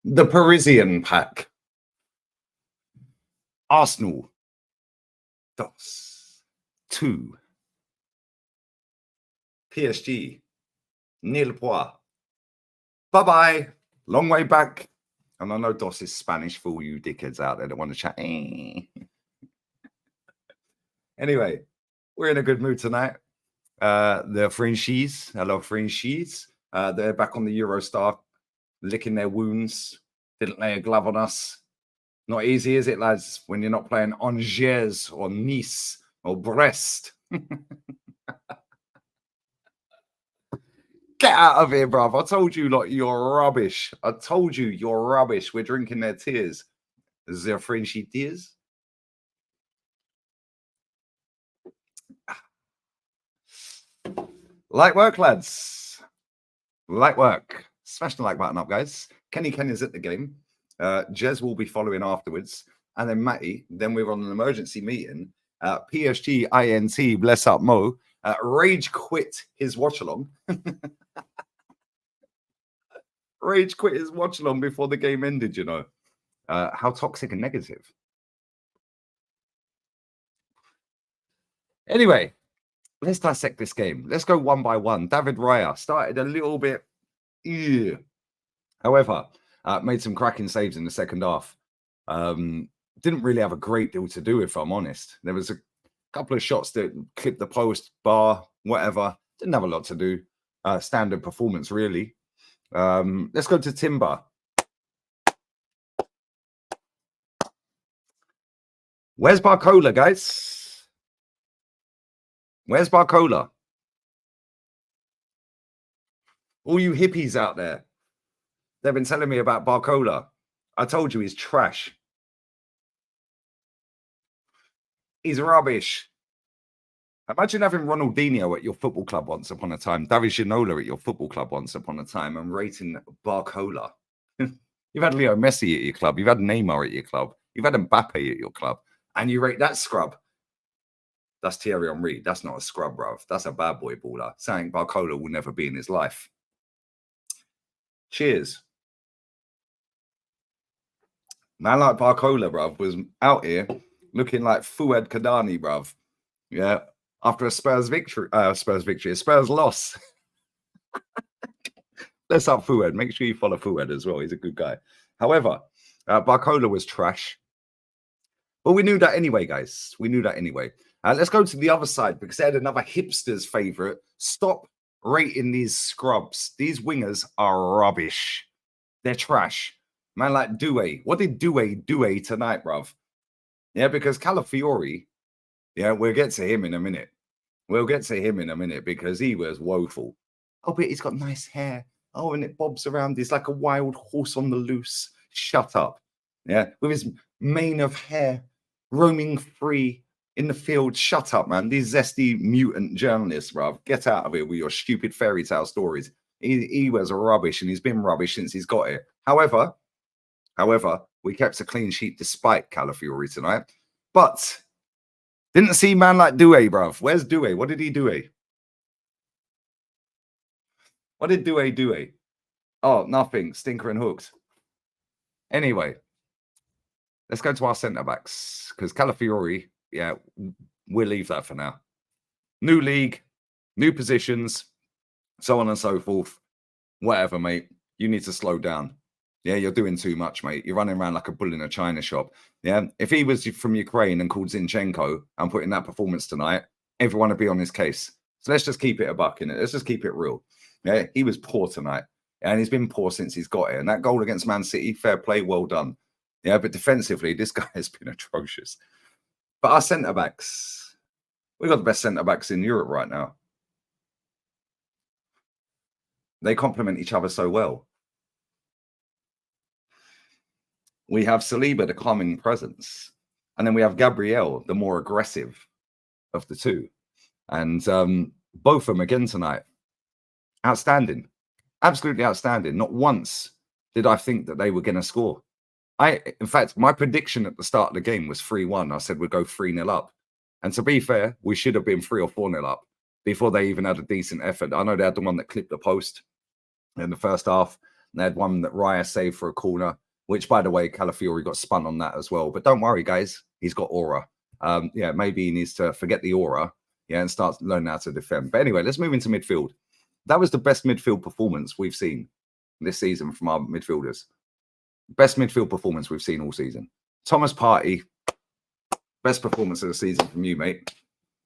The Parisian pack. Arsenal. 2. PSG. Nil point. Bye-bye. Long way back. And I know DOS is Spanish for all you dickheads out there that want to chat. Anyway, we're in a good mood tonight. The Frenchies, hello Frenchies. They're back on the Eurostar, licking their wounds. Didn't lay a glove on us. Not easy, is it, lads, when you're not playing Angers or Nice or Brest? Get out of here, bruv. I told you, like, you're rubbish. I told you, you're rubbish. We're drinking their tears. Their Frenchy tears. Light work, lads. Light work. Smash the like button up, guys. Kenny is at the game. Jez will be following afterwards. And then Matty. Then we're on an emergency meeting. PSG INT, bless up Mo. Rage quit his watch along. Rage quit his watch along before the game ended, you know. How toxic and negative. Anyway, let's dissect this game. Let's go one by one. David Raya started a little bit. However, made some cracking saves in the second half. Didn't really have a great deal to do, if I'm honest. There was a couple of shots that clipped the post, bar, whatever. Didn't have a lot to do. Standard performance, really. Let's go to Timber. Where's Barcola, guys? Where's Barcola? All you hippies out there, they've been telling me about Barcola. I told you he's trash. He's rubbish. Imagine having Ronaldinho at your football club once upon a time, David Ginola at your football club once upon a time, and rating Barcola. You've had Leo Messi at your club. You've had Neymar at your club. You've had Mbappe at your club. And you rate that scrub. That's Thierry Henry. That's not a scrub, bruv. That's a bad boy baller. Saying Barcola will never be in his life. Cheers. Man like Barcola, bruv, was out here looking like Fouad Kadani, bruv. Yeah. After a Spurs loss. Let's up Fouad. Make sure you follow Fouad as well. He's a good guy. However, Barcola was trash. But we knew that anyway, guys. We knew that anyway. Let's go to the other side because they had another hipster's favorite. Stop rating these scrubs. These wingers are rubbish. They're trash. Man like Doué. What did Doué do tonight, bruv? Yeah, because Calafiori, yeah, we'll get to him in a minute. We'll get to him in a minute because he was woeful. Oh, but he's got nice hair. Oh, and it bobs around. He's like a wild horse on the loose. Shut up. Yeah, with his mane of hair roaming free in the field. Shut up, man. These zesty mutant journalists, bruv. Get out of here with your stupid fairy tale stories. He was rubbish and he's been rubbish since he's got here. However, we kept a clean sheet despite Calafiori tonight. But didn't see man like Doué, bruv. Where's Doué? What did he do? What did Doué do? Oh, nothing. Stinker and hooked. Anyway, let's go to our centre-backs because Calafiori, yeah, we'll leave that for now. New league, new positions, so on and so forth. Whatever, mate. You need to slow down. Yeah, you're doing too much, mate. You're running around like a bull in a china shop. Yeah, if he was from Ukraine and called Zinchenko and put in that performance tonight, everyone would be on his case. So let's just keep it a buck, innit? Let's just keep it real. Yeah, he was poor tonight. And he's been poor since he's got here. And that goal against Man City, fair play, well done. Yeah, but defensively, this guy has been atrocious. But our centre-backs, we've got the best centre-backs in Europe right now. They complement each other so well. We have Saliba, the calming presence. And then we have Gabriel, the more aggressive of the two. And both of them again tonight. Outstanding. Absolutely outstanding. Not once did I think that they were going to score. In fact, my prediction at the start of the game was 3-1. I said we'd go 3-0 up. And to be fair, we should have been 3 or 4-0 up before they even had a decent effort. I know they had the one that clipped the post in the first half. They had one that Raya saved for a corner, which, by the way, Calafiori got spun on that as well. But don't worry, guys. He's got aura. Yeah, maybe he needs to forget the aura, yeah, and start learning how to defend. But anyway, let's move into midfield. That was the best midfield performance we've seen this season from our midfielders. Best midfield performance we've seen all season. Thomas Partey, best performance of the season from you, mate.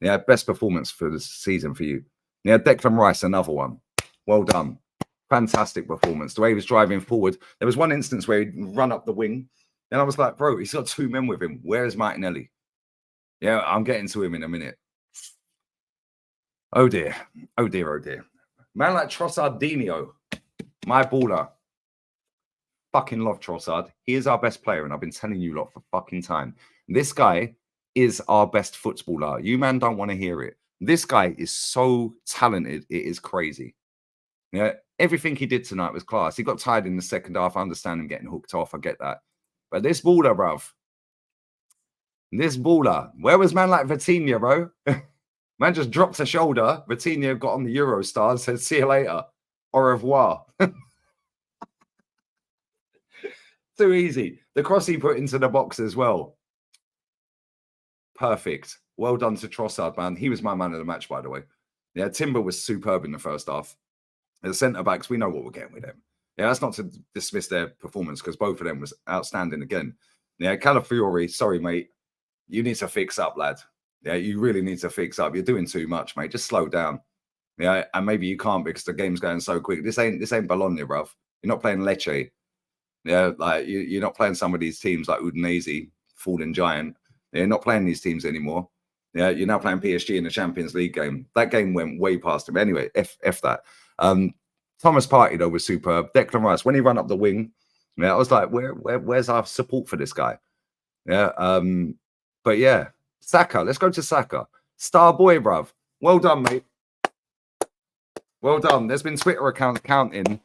Yeah, best performance for the season for you. Yeah, Declan Rice, another one. Well done. Fantastic performance. The way he was driving forward. There was one instance where he'd run up the wing, and I was like, bro, he's got 2 men with him. Where's Martinelli? Yeah, I'm getting to him in a minute. Oh dear. Oh dear, oh dear. Man like Trossardinho, my baller. Fucking love Trossard. He is our best player, and I've been telling you lot for fucking time. This guy is our best footballer. You man don't want to hear it. This guy is so talented, it is crazy. Yeah, everything he did tonight was class. He got tired in the second half. I understand him getting hooked off. I get that. But this baller, bruv. This baller. Where was man like Vitinha, bro? Man just dropped a shoulder. Vitinha got on the Eurostar and said, see you later. Au revoir. Too easy. The cross he put into the box as well. Perfect. Well done to Trossard, man. He was my man of the match, by the way. Yeah, Timber was superb in the first half. The centre-backs, we know what we're getting with them. Yeah, that's not to dismiss their performance because both of them was outstanding again. Yeah, Calafiori, sorry, mate. You need to fix up, lad. Yeah, you really need to fix up. You're doing too much, mate. Just slow down. Yeah, and maybe you can't because the game's going so quick. This ain't Bologna, bruv. You're not playing Lecce. Yeah, like you're not playing some of these teams like Udinese, Fallen Giant. You're not playing these teams anymore. Yeah, you're now playing PSG in the Champions League game. That game went way past him. Anyway, F that. Thomas Partey, though, was superb. Declan Rice, when he ran up the wing, yeah, I was like, where's our support for this guy? Yeah, but yeah, Saka. Let's go to Saka. Star boy, bruv. Well done, mate. Well done. There's been Twitter accounts counting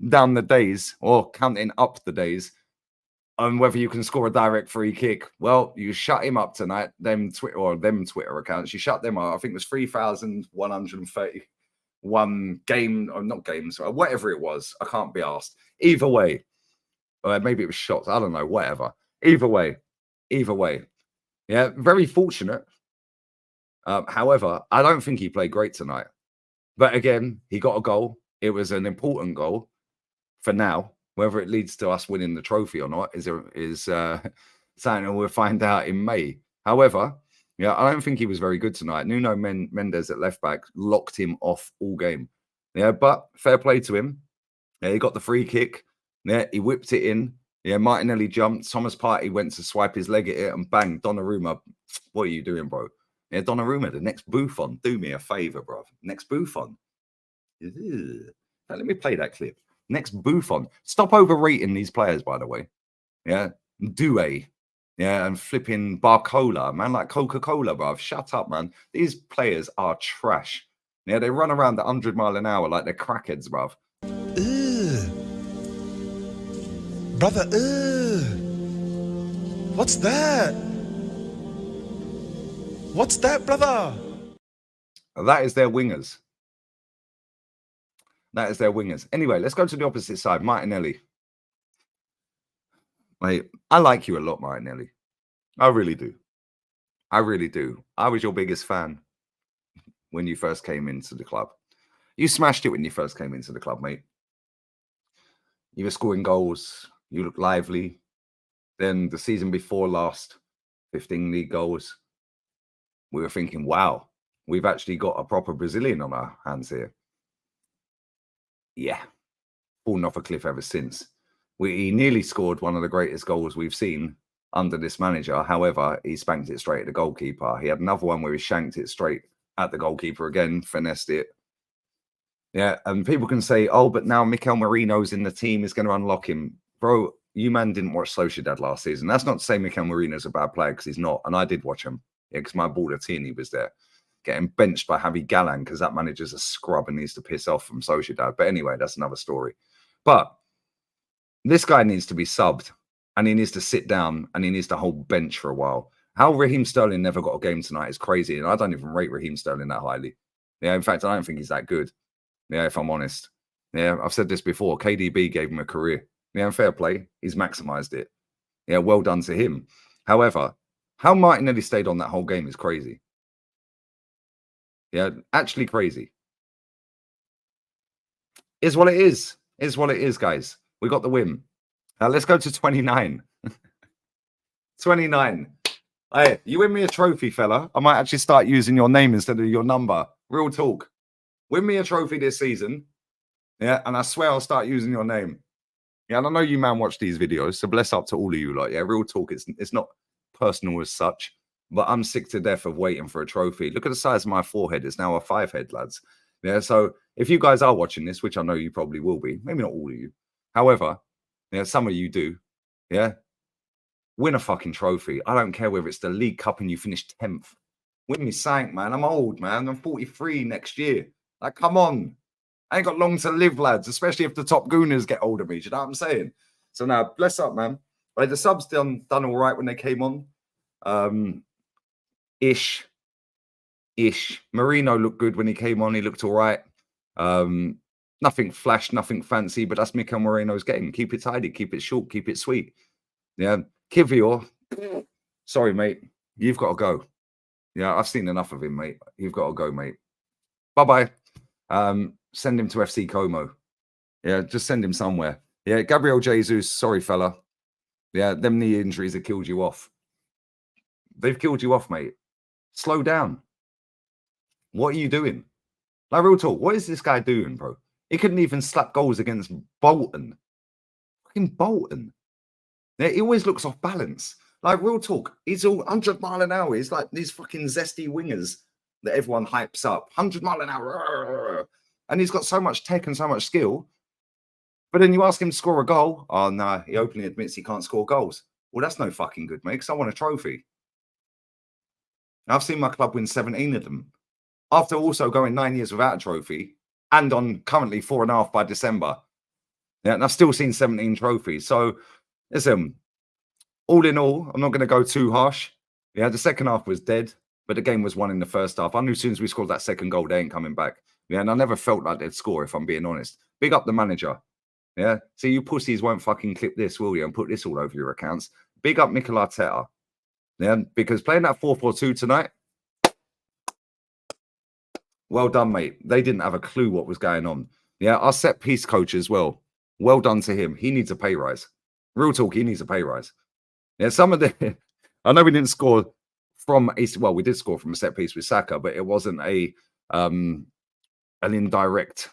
down the days or counting up the days on whether you can score a direct free kick. Well, you shut him up tonight. Them Twitter accounts. You shut them up. I think it was 3,131 game or not games or whatever it was. I can't be asked. Either way, or maybe it was shots. I don't know. Whatever. Either way. Yeah, very fortunate. However, I don't think he played great tonight. But again, he got a goal. It was an important goal for now. Whether it leads to us winning the trophy or not is something we'll find out in May. However, yeah, I don't think he was very good tonight. Nuno Mendes at left back locked him off all game. Yeah, but fair play to him. Yeah, he got the free kick. Yeah, he whipped it in. Yeah, Martinelli jumped. Thomas Partey went to swipe his leg at it and bang, Donnarumma. What are you doing, bro? Yeah, Donnarumma, the next Buffon. Do me a favor, bro. Next Buffon. Now, let me play that clip. Next Buffon. Stop overrating these players, by the way. Yeah. Doué. Yeah. And flipping Barcola. Man, like Coca-Cola, bruv. Shut up, man. These players are trash. Yeah. They run around at 100 miles an hour like they're crackheads, bruv. Brother, what's that? What's that, brother? That is their wingers. That is their wingers. Anyway, let's go to the opposite side. Martinelli. Mate, I like you a lot, Martinelli. I really do. I really do. I was your biggest fan when you first came into the club. You smashed it when you first came into the club, mate. You were scoring goals. You looked lively. Then the season before last, 15 league goals. We were thinking, wow, we've actually got a proper Brazilian on our hands here. Yeah, fallen off a cliff ever since. He nearly scored one of the greatest goals we've seen under this manager. However, he spanked it straight at the goalkeeper. He had another one where he shanked it straight at the goalkeeper again, finessed it. Yeah, and people can say, oh, but now Mikel Merino's in the team, is going to unlock him. Bro, you man didn't watch Sociedad last season. That's not to say Mikel Merino's a bad player, because he's not. And I did watch him. Yeah, because my baller Tierney was there. Getting benched by Javi Gallan because that manager's a scrub and needs to piss off from Sociedad. But anyway, that's another story. But this guy needs to be subbed and he needs to sit down and he needs to hold bench for a while. How Raheem Sterling never got a game tonight is crazy. And I don't even rate Raheem Sterling that highly. Yeah, in fact, I don't think he's that good. Yeah, if I'm honest. Yeah, I've said this before. KDB gave him a career. Yeah, and fair play. He's maximised it. Yeah, well done to him. However, how Martinelli stayed on that whole game is crazy. Yeah, actually crazy. Is what it is. Is what it is, guys. We got the win. Now let's go to 29. 29. Hey, you win me a trophy, fella. I might actually start using your name instead of your number. Real talk. Win me a trophy this season. Yeah, and I swear I'll start using your name. Yeah, and I know you man watch these videos, so bless up to all of you. Like, yeah, real talk. It's not personal as such, but I'm sick to death of waiting for a trophy. Look at the size of my forehead. It's now a 5 head, lads. Yeah, so if you guys are watching this, which I know you probably will be, maybe not all of you. However, yeah, some of you do. Yeah, win a fucking trophy. I don't care whether it's the League Cup and you finish 10th. Win me sank, man. I'm old, man. I'm 43 next year. Like, come on. I ain't got long to live, lads, especially if the top gooners get older me. Do you know what I'm saying? So now, bless up, man. Like, the subs done all right when they came on. Ish. Marino looked good when he came on. He looked all right. Nothing flash, nothing fancy, but that's Mikel Moreno's game. Keep it tidy, keep it short, keep it sweet. Yeah, Kivior, sorry, mate. You've got to go. Yeah, I've seen enough of him, mate. You've got to go, mate. Bye-bye. Send him to FC Como. Yeah, just send him somewhere. Yeah, Gabriel Jesus, sorry, fella. Yeah, them knee injuries have killed you off. They've killed you off, mate. Slow down. What are you doing? Like, real talk, what is this guy doing, bro? He couldn't even slap goals against Bolton. Fucking Bolton. Yeah, he always looks off balance. Like, real talk, he's all 100 mile an hour. He's like these fucking zesty wingers that everyone hypes up. 100 mile an hour. And he's got so much tech and so much skill. But then you ask him to score a goal. Oh, no, he openly admits he can't score goals. Well, that's no fucking good, mate, because I want a trophy. I've seen my club win 17 of them. After also going 9 years without a trophy and on currently 4.5 by December. Yeah, and I've still seen 17 trophies. So, listen, all in all, I'm not going to go too harsh. Yeah, the second half was dead, but the game was won in the first half. I knew as soon as we scored that second goal, they ain't coming back. Yeah, and I never felt like they'd score, if I'm being honest. Big up the manager. Yeah, so you pussies won't fucking clip this, will you? And put this all over your accounts. Big up Mikel Arteta. Yeah, because playing that 4-4-2 tonight, well done, mate. They didn't have a clue what was going on. Yeah, our set piece coach as well. Well done to him. He needs a pay rise. Real talk, he needs a pay rise. Yeah, some of the... I know we didn't score from... Well, we did score from a set piece with Saka, but it wasn't an indirect,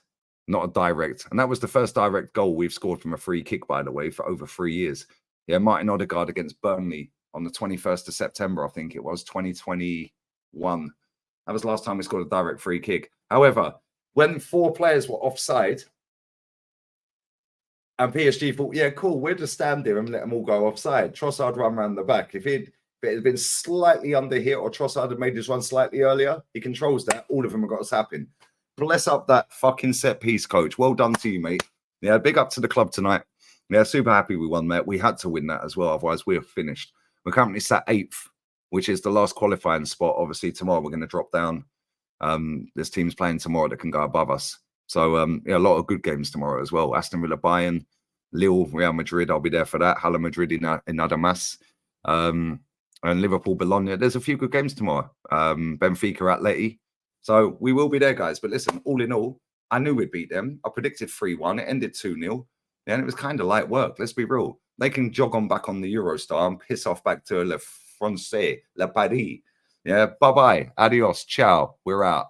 not a direct. And that was the first direct goal we've scored from a free kick, by the way, for over 3 years. Yeah, Martin Odegaard against Burnley on the 21st of September, I think it was, 2021. That was the last time we scored a direct free kick. However, when 4 players were offside, and PSG thought, yeah, cool, we'll just stand there and let them all go offside. Trossard run around the back. If it had been slightly under here or Trossard had made his run slightly earlier, he controls that. All of them have got us happen. Bless up that fucking set piece, coach. Well done to you, mate. Yeah, big up to the club tonight. Yeah, super happy we won that. We had to win that as well, otherwise we're finished. We're currently sat 8th, which is the last qualifying spot. Obviously, tomorrow we're going to drop down. There's teams playing tomorrow that can go above us. So, yeah, a lot of good games tomorrow as well. Aston Villa, Bayern, Lille, Real Madrid. I'll be there for that. Hala Madrid in Adamas. And Liverpool, Bologna. There's a few good games tomorrow. Benfica, Atleti. So we will be there, guys. But listen, all in all, I knew we'd beat them. I predicted 3-1. It ended 2-0. And it was kind of light work. Let's be real. They can jog on back on the Eurostar and piss off back to Le Francais, Le Paris. Yeah, bye-bye. Adios. Ciao. We're out.